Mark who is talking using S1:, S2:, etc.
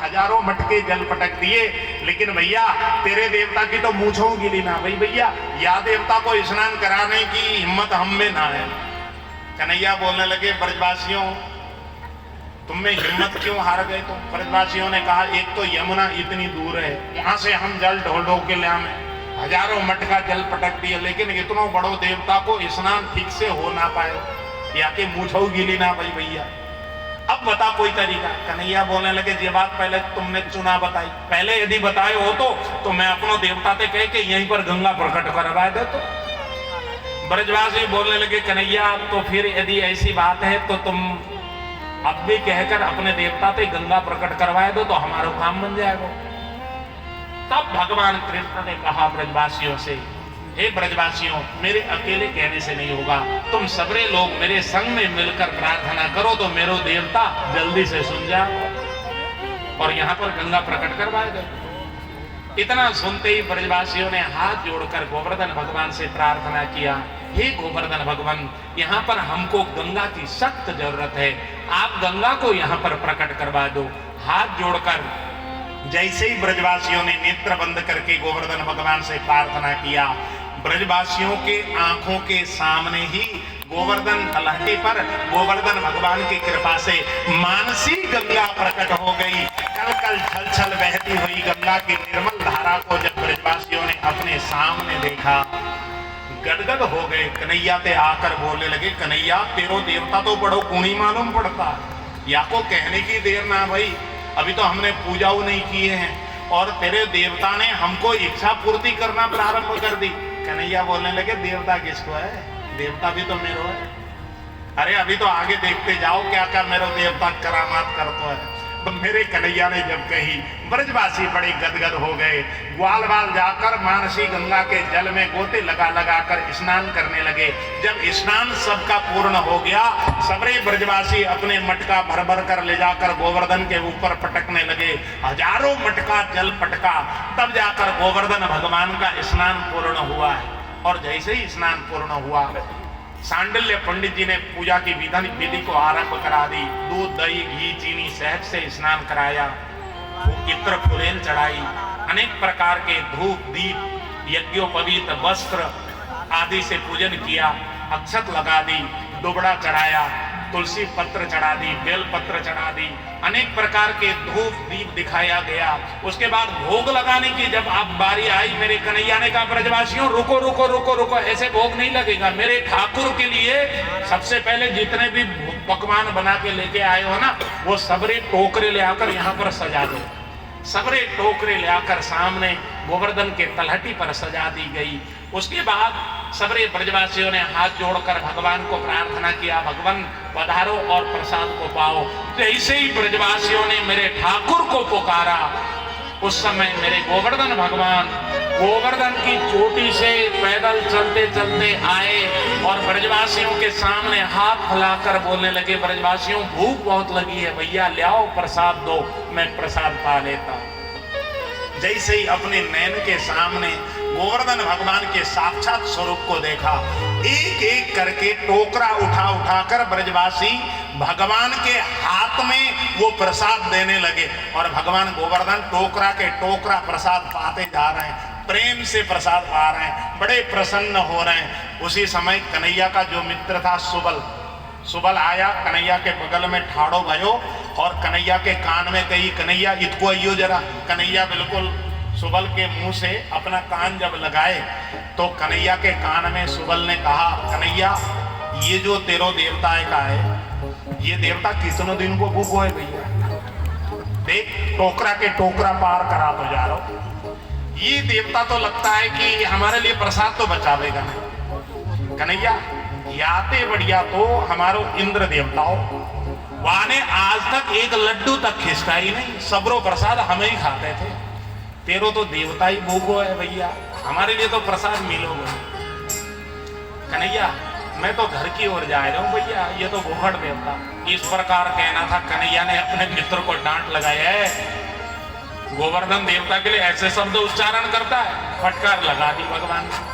S1: हजारों मटके जल पटक दिए, लेकिन भैया तेरे देवता की तो मूंछों गिरी ना भाई भैया, या देवता को स्नान कराने की हिम्मत हम में ना है। कन्हैया बोलने लगे, ब्रजवासियों तुम में हिम्मत क्यों हार गए तुम? ब्रजवासियों ने कहा, एक तो यमुना इतनी दूर है, वहां से हम जल ढोल ढोल के ले आए, हजारों मटका जल पटक दिए, लेकिन इतनों बड़ो देवता को स्नान ठीक से हो ना पाए, या के मूंछों गिली ना भाई भैया, अब बता कोई तरीका। कन्हैया बोलने लगे, ये बात पहले तुमने चुना बताई, पहले यदि बताए हो तो मैं अपनों देवता से कह के यहीं पर गंगा प्रकट करवा दे। तो ब्रजवासी बोलने लगे, कन्हैया तो फिर यदि ऐसी बात है तो तुम अब भी कहकर अपने देवता से गंगा प्रकट करवाए दो तो हमारा काम बन जाएगा। तब भगवान कृष्ण ने कहा ब्रजवासियों से, हे ब्रजवासियों, मेरे अकेले कहने से नहीं होगा, तुम सबरे लोग मेरे संग में मिलकर प्रार्थना करो तो मेरो देवता जल्दी से सुन जाओ और यहाँ पर गंगा प्रकट करवाए दो। इतना सुनते ही ब्रजवासियों ने हाथ जोड़कर गोवर्धन भगवान से प्रार्थना किया, हे गोवर्धन भगवान, यहाँ पर हमको गंगा की सख्त जरूरत है, आप गंगा को यहाँ पर प्रकट करवा दो। हाथ जोड़कर जैसे ही ब्रजवासियों ने नेत्र बंद करके गोवर्धन भगवान से प्रार्थना किया, ब्रजवासियों के आंखों के सामने ही गोवर्धन तलहटी पर गोवर्धन भगवान की कृपा से मानसी गंगा प्रकट हो गई। कल कल छल छल बहती हुई गंगा की निर्मल धारा को जब ब्रजवासियों ने अपने सामने देखा, गदगद हो गए। कन्हैया ते आकर बोलने लगे, कन्हैया तेरो देवता तो बड़ो गुणी मालूम पड़ता, या को कहने की देर ना भाई, अभी तो हमने पूजा नहीं किए हैं और तेरे देवता ने हमको इच्छा पूर्ति करना प्रारंभ कर दी। कन्हैया बोलने लगे, देवता किसको है? देवता भी तो मेरो है। अरे अभी तो आगे देखते जाओ क्या क्या मेरो देवता करामात करता है। तो मेरे कन्हैया ने जब कही, ब्रजवासी बड़े गदगद हो गए, ग्वाल बाल जाकर मानसी गंगा के जल में गोते लगा लगा कर स्नान करने लगे। जब स्नान सबका पूर्ण हो गया, सबरे ब्रजवासी अपने मटका भर भर कर ले जाकर गोवर्धन के ऊपर पटकने लगे, हजारों मटका जल पटका, तब जाकर गोवर्धन भगवान का स्नान पूर्ण हुआ है। और जैसे ही स्नान पूर्ण हुआ, सांडिल्य पंडित जी ने पूजा की विधि को आरंभ करा दी। दूध दही घी चीनी शहद से स्नान कराया, इत्र फुलेल चढ़ाई, अनेक प्रकार के धूप दीप यज्ञोपवीत वस्त्र आदि से पूजन किया, अक्षत लगा दी, दुबड़ा चढ़ाया, तुलसी पत्र चढ़ा दी, बेल पत्र चढ़ा दी, अनेक प्रकार के धूप दीप दिखाया गया। उसके बाद भोग लगाने की जब आप बारी आई, मेरे कन्हैया ने कहा, ब्रजवासियों रुको रुको रुको रुको, ऐसे भोग नहीं लगेगा। मेरे ठाकुर के लिए सबसे पहले जितने भी पकवान बना के लेके आए हो ना, वो सबरे टोकरे ले आकर यहाँ पर सजा दो। सबरे टोकरे ले आकर सामने गोवर्धन के तलहटी पर सजा दी गई। उसके बाद सबरे ब्रजवासियों ने हाथ जोड़कर भगवान को प्रार्थना किया, भगवान पधारो और प्रसाद को पाओ। जैसे ही ब्रजवासियों ने मेरे ठाकुर को पुकारा, उस समय मेरे गोवर्धन भगवान गोवर्धन की चोटी से पैदल चलते चलते आए और ब्रजवासियों के सामने हाथ फैलाकर बोलने लगे, ब्रजवासियों भूख बहुत लगी है, भैया ले आओ प्रसाद दो, मैं प्रसाद पा लेता। जैसे ही अपने नैन के सामने गोवर्धन भगवान के साक्षात स्वरूप को देखा, एक एक करके टोकरा उठा उठाकर ब्रजवासी भगवान के हाथ में वो प्रसाद देने लगे और भगवान गोवर्धन टोकरा के टोकरा प्रसाद पाते जा रहे हैं, प्रेम से प्रसाद पा रहे हैं, बड़े प्रसन्न हो रहे हैं। उसी समय कन्हैया का जो मित्र था सुबल आया, कन्हैया के बगल में ठाड़ो भयो और कन्हैया के कान में कही, कन्हैया इतको आइयो जरा। कन्हैया बिल्कुल सुबल के मुंह से अपना कान जब लगाए तो कन्हैया के कान में सुबल ने कहा, कन्हैया ये जो तेरो देवता है का है, ये देवता कितनों दिन को भूखो है भैया, देख टोकरा के टोकरा पार करा तो जा रहा हो। ये देवता तो लगता है कि हमारे लिए प्रसाद तो बचावेगा नहीं। कन्हैया याते बढ़िया तो हमारो इंद्र देवता हो, वाने आज तक एक लड्डू तक खिसका ही नहीं, सबरो प्रसाद हमें ही खाते थे, तेरो तो देवता ही भूखो है भैया, हमारे लिए तो प्रसाद मिलोगे। कन्हैया मैं तो घर की ओर जा रहा हूँ भैया, ये तो भूखड़ देवता। इस प्रकार कहना था। कन्हैया ने अपने मित्र को डांट लगाया है, गोवर्धन देवता के लिए ऐसे शब्द उच्चारण करता है, फटकार लगा दी भगवान ने।